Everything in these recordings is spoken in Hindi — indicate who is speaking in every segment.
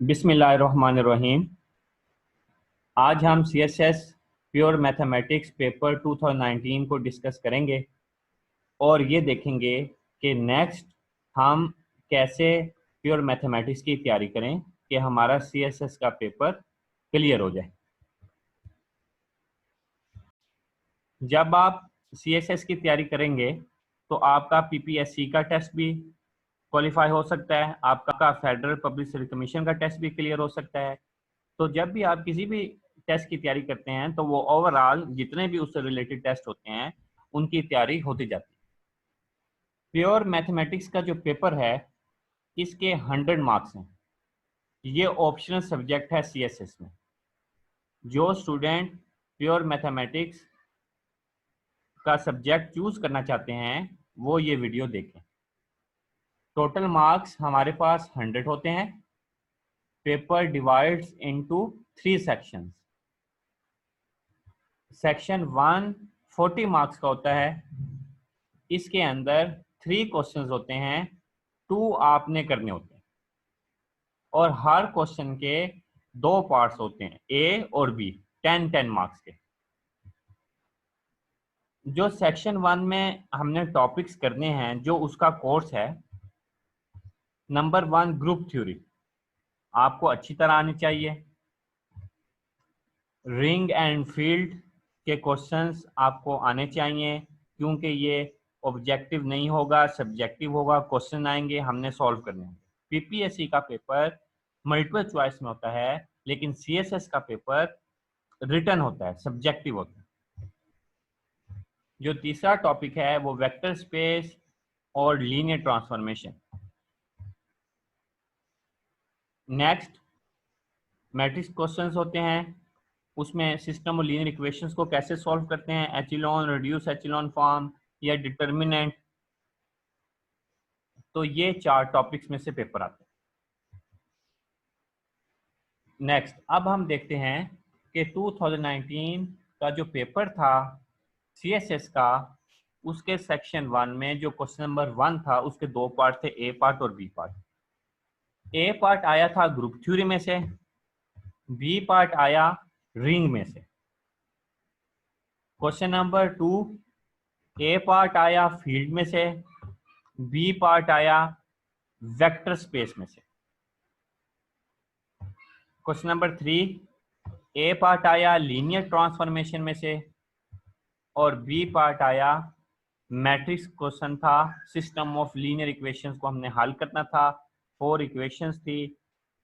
Speaker 1: बिस्मिल्लाहिर्रहमानिर्रहीम। आज हम CSS प्योर मैथमेटिक्स पेपर 2019 को डिस्कस करेंगे और ये देखेंगे कि नेक्स्ट हम कैसे प्योर मैथमेटिक्स की तैयारी करें कि हमारा CSS का पेपर क्लियर हो जाए। जब आप CSS की तैयारी करेंगे तो आपका PPSC का टेस्ट भी क्वालिफाई हो सकता है, आपका फेडरल पब्लिक सर्विस कमीशन का टेस्ट भी क्लियर हो सकता है। तो जब भी आप किसी भी टेस्ट की तैयारी करते हैं तो वो ओवरऑल जितने भी उससे रिलेटेड टेस्ट होते हैं उनकी तैयारी होती जाती है। प्योर मैथमेटिक्स का जो पेपर है इसके 100 मार्क्स हैं। ये ऑप्शनल सब्जेक्ट है CSS में। जो स्टूडेंट प्योर मैथमेटिक्स का सब्जेक्ट चूज करना चाहते हैं वो ये वीडियो देखें। टोटल मार्क्स हमारे पास 100 होते हैं। Paper divides into 3 sections. Section 1 40 marks का होता है। इसके अंदर 3 क्वेश्चंस होते हैं, 2 आपने करने होते हैं और हर क्वेश्चन के 2 पार्ट्स होते हैं, A और B, 10-10 मार्क्स के। जो सेक्शन 1 में हमने टॉपिक्स करने हैं, जो उसका कोर्स है, नंबर 1 ग्रुप थ्योरी आपको अच्छी तरह आनी चाहिए। रिंग एंड फील्ड के क्वेश्चंस आपको आने चाहिए क्योंकि ये ऑब्जेक्टिव नहीं होगा, सब्जेक्टिव होगा। क्वेश्चन आएंगे, हमने सॉल्व करने होंगे। PPSC का पेपर मल्टीपल चॉइस में होता है लेकिन CSS का पेपर रिटन होता है, सब्जेक्टिव होता है। जो तीसरा टॉपिक है वो वेक्टर स्पेस और linear transformation. Next matrix questions होते हैं, उसमें सिस्टम और लीनियर इक्वेशंस को कैसे सॉल्व करते हैं, एचिलॉन, रिड्यूस एचिलॉन फॉर्म या डिटर्मिनेंट। तो ये 4 टॉपिक्स में से पेपर आते हैं। नेक्स्ट अब हम देखते हैं कि 2019 का जो पेपर था CSS का, उसके सेक्शन 1 में जो क्वेश्चन नंबर 1 था उसके 2 पार्ट थे, A पार्ट और B पार्ट। A पार्ट आया था ग्रुप थ्योरी में से, B पार्ट आया रिंग में से। क्वेश्चन नंबर 2 A पार्ट आया फील्ड में से, B पार्ट आया वेक्टर स्पेस में से। क्वेश्चन नंबर 3 A पार्ट आया लीनियर ट्रांसफॉर्मेशन में से और B पार्ट आया मैट्रिक्स क्वेश्चन था, सिस्टम ऑफ लीनियर इक्वेशंस को हमने हल करना था। 4 इक्वेशंस थी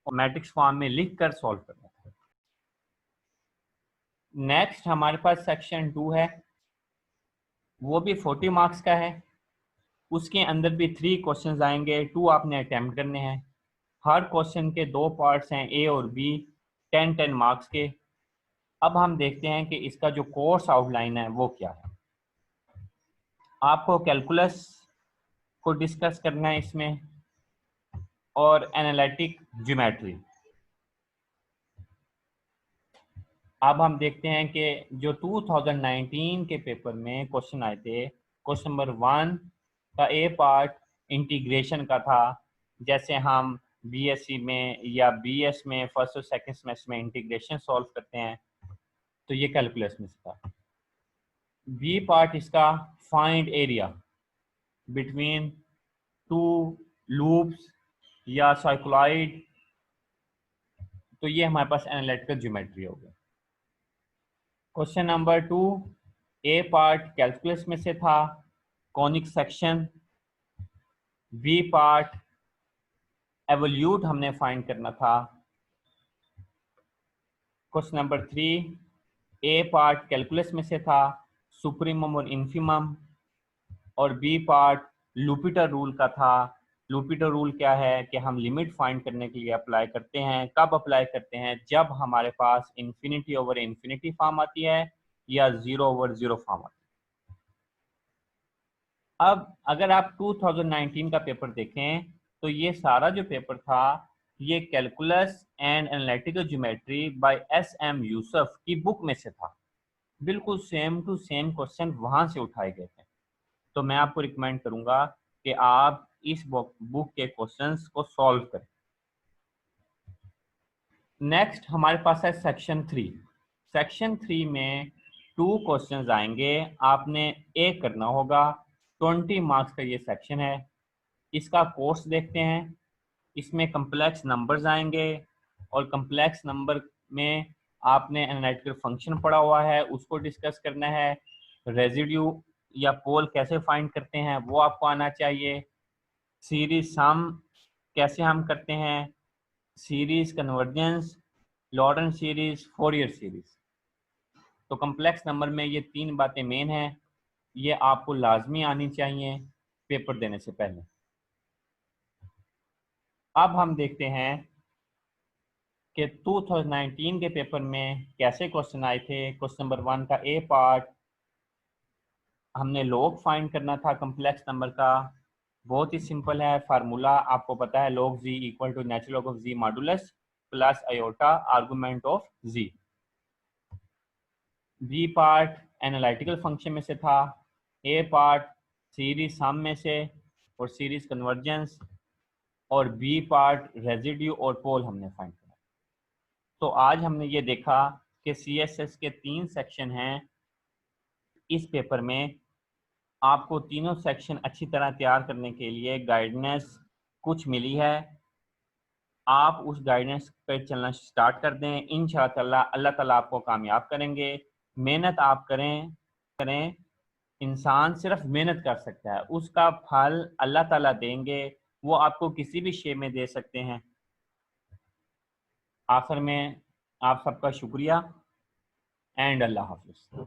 Speaker 1: और मैट्रिक्स फॉर्म में लिखकर सॉल्व करना था। नेक्स्ट हमारे पास सेक्शन 2 है, वो भी 40 मार्क्स का है। उसके अंदर भी 3 क्वेश्चंस आएंगे, 2 आपने अटेम्प्ट करने हैं। हर क्वेश्चन के 2 पार्ट्स हैं, A और B, 10-10 मार्क्स के। अब हम देखते हैं कि इसका जो कोर्स आउटलाइन है वो क्या है। आपको कैलकुलस को डिस्कस करना है इसमें और एनालिटिक ज्योमेट्री। अब हम देखते हैं कि जो 2019 के पेपर में क्वेश्चन आए थे, क्वेश्चन नंबर 1 का A पार्ट इंटीग्रेशन का था, जैसे हम BSc में या BS में फर्स्ट और सेकंड सेमेस्टर में इंटीग्रेशन सॉल्व करते हैं, तो ये कैलकुलस में से था। B पार्ट इसका फाइंड एरिया बिटवीन 2 लूप्स या साइक्लॉइड, तो ये हमारे पास एनालिटिकल ज्योमेट्री हो गया। Question number 2 A part calculus में से था, conic section. B part evolute हमने फाइंड करना था। Question number 3 A part calculus में से था, सुप्रीमम और इन्फीमम। और B पार्ट लुपिटर रूल का था। लुपिटर रूल क्या है कि हम लिमिट फाइंड करने के लिए अप्लाई करते हैं। कब अप्लाई करते हैं? जब हमारे पास इन्फिनिटी ओवर इन्फिनिटी फॉर्म आती है या 0 ओवर 0 फॉर्म आती है। अब अगर आप 2019 का पेपर देखें तो ये सारा जो पेपर था ये calculus and analytical geometry by SM Yusuf की बुक में से था। बिल्कुल सेम टू सेम क्वेश्चन वहां से उठाए गए थे। तो मैं आपको रिकमेंड करूंगा कि आप इस बुक के क्वेश्चंस को सॉल्व करें। नेक्स्ट हमारे पास है सेक्शन 3। सेक्शन 3 में 2 क्वेश्चंस आएंगे, आपने एक करना होगा। 20 मार्क्स का ये सेक्शन है। इसका कोर्स देखते हैं। इसमें कम्प्लेक्स नंबर्स आएंगे और कम्प्लेक्स नंबर में आपने एनालिटिकल फंक्शन पढ़ा हुआ है, उसको डिस्कस करना है। रेजिड्यू या पोल कैसे फाइंड करते हैं वो आपको आना चाहिए। सीरीज सम कैसे हम करते हैं, series convergence, Laurent series, Fourier series. तो कम्प्लेक्स नंबर में ये 3 बातें मेन हैं, ये आपको लाजमी आनी चाहिए पेपर देने से पहले। अब हम देखते हैं कि 2019 के पेपर में कैसे क्वेश्चन आए थे। क्वेश्चन नंबर 1 का ए पार्ट, हमने लॉग फाइंड करना था कम्प्लेक्स नंबर का। बहुत ही सिंपल है, फार्मूला आपको पता है, log z equal to natural log of z modulus plus iota argument of z। B part analytical function में से था, ए पार्ट सीरीज सम में से और सीरीज कन्वर्जेंस, और बी पार्ट रेजिड्यू और पोल हमने फाइंड किया। तो आज हमने ये देखा कि CSS के 3 सेक्शन हैं इस पेपर में। आपको तीनों सेक्शन अच्छी तरह तैयार करने के लिए गाइडेंस कुछ मिली है, आप उस गाइडेंस पे चलना स्टार्ट कर दें। इंशाअल्लाह अल्लाह ताला आपको कामयाब करेंगे। मेहनत आप करें। इंसान सिर्फ मेहनत कर सकता है, उसका फल अल्लाह ताला देंगे, वो आपको किसी भी शे में दे सकते हैं। आखिर में आप सबका शुक्रिया एंड अल्लाह हाफिज़।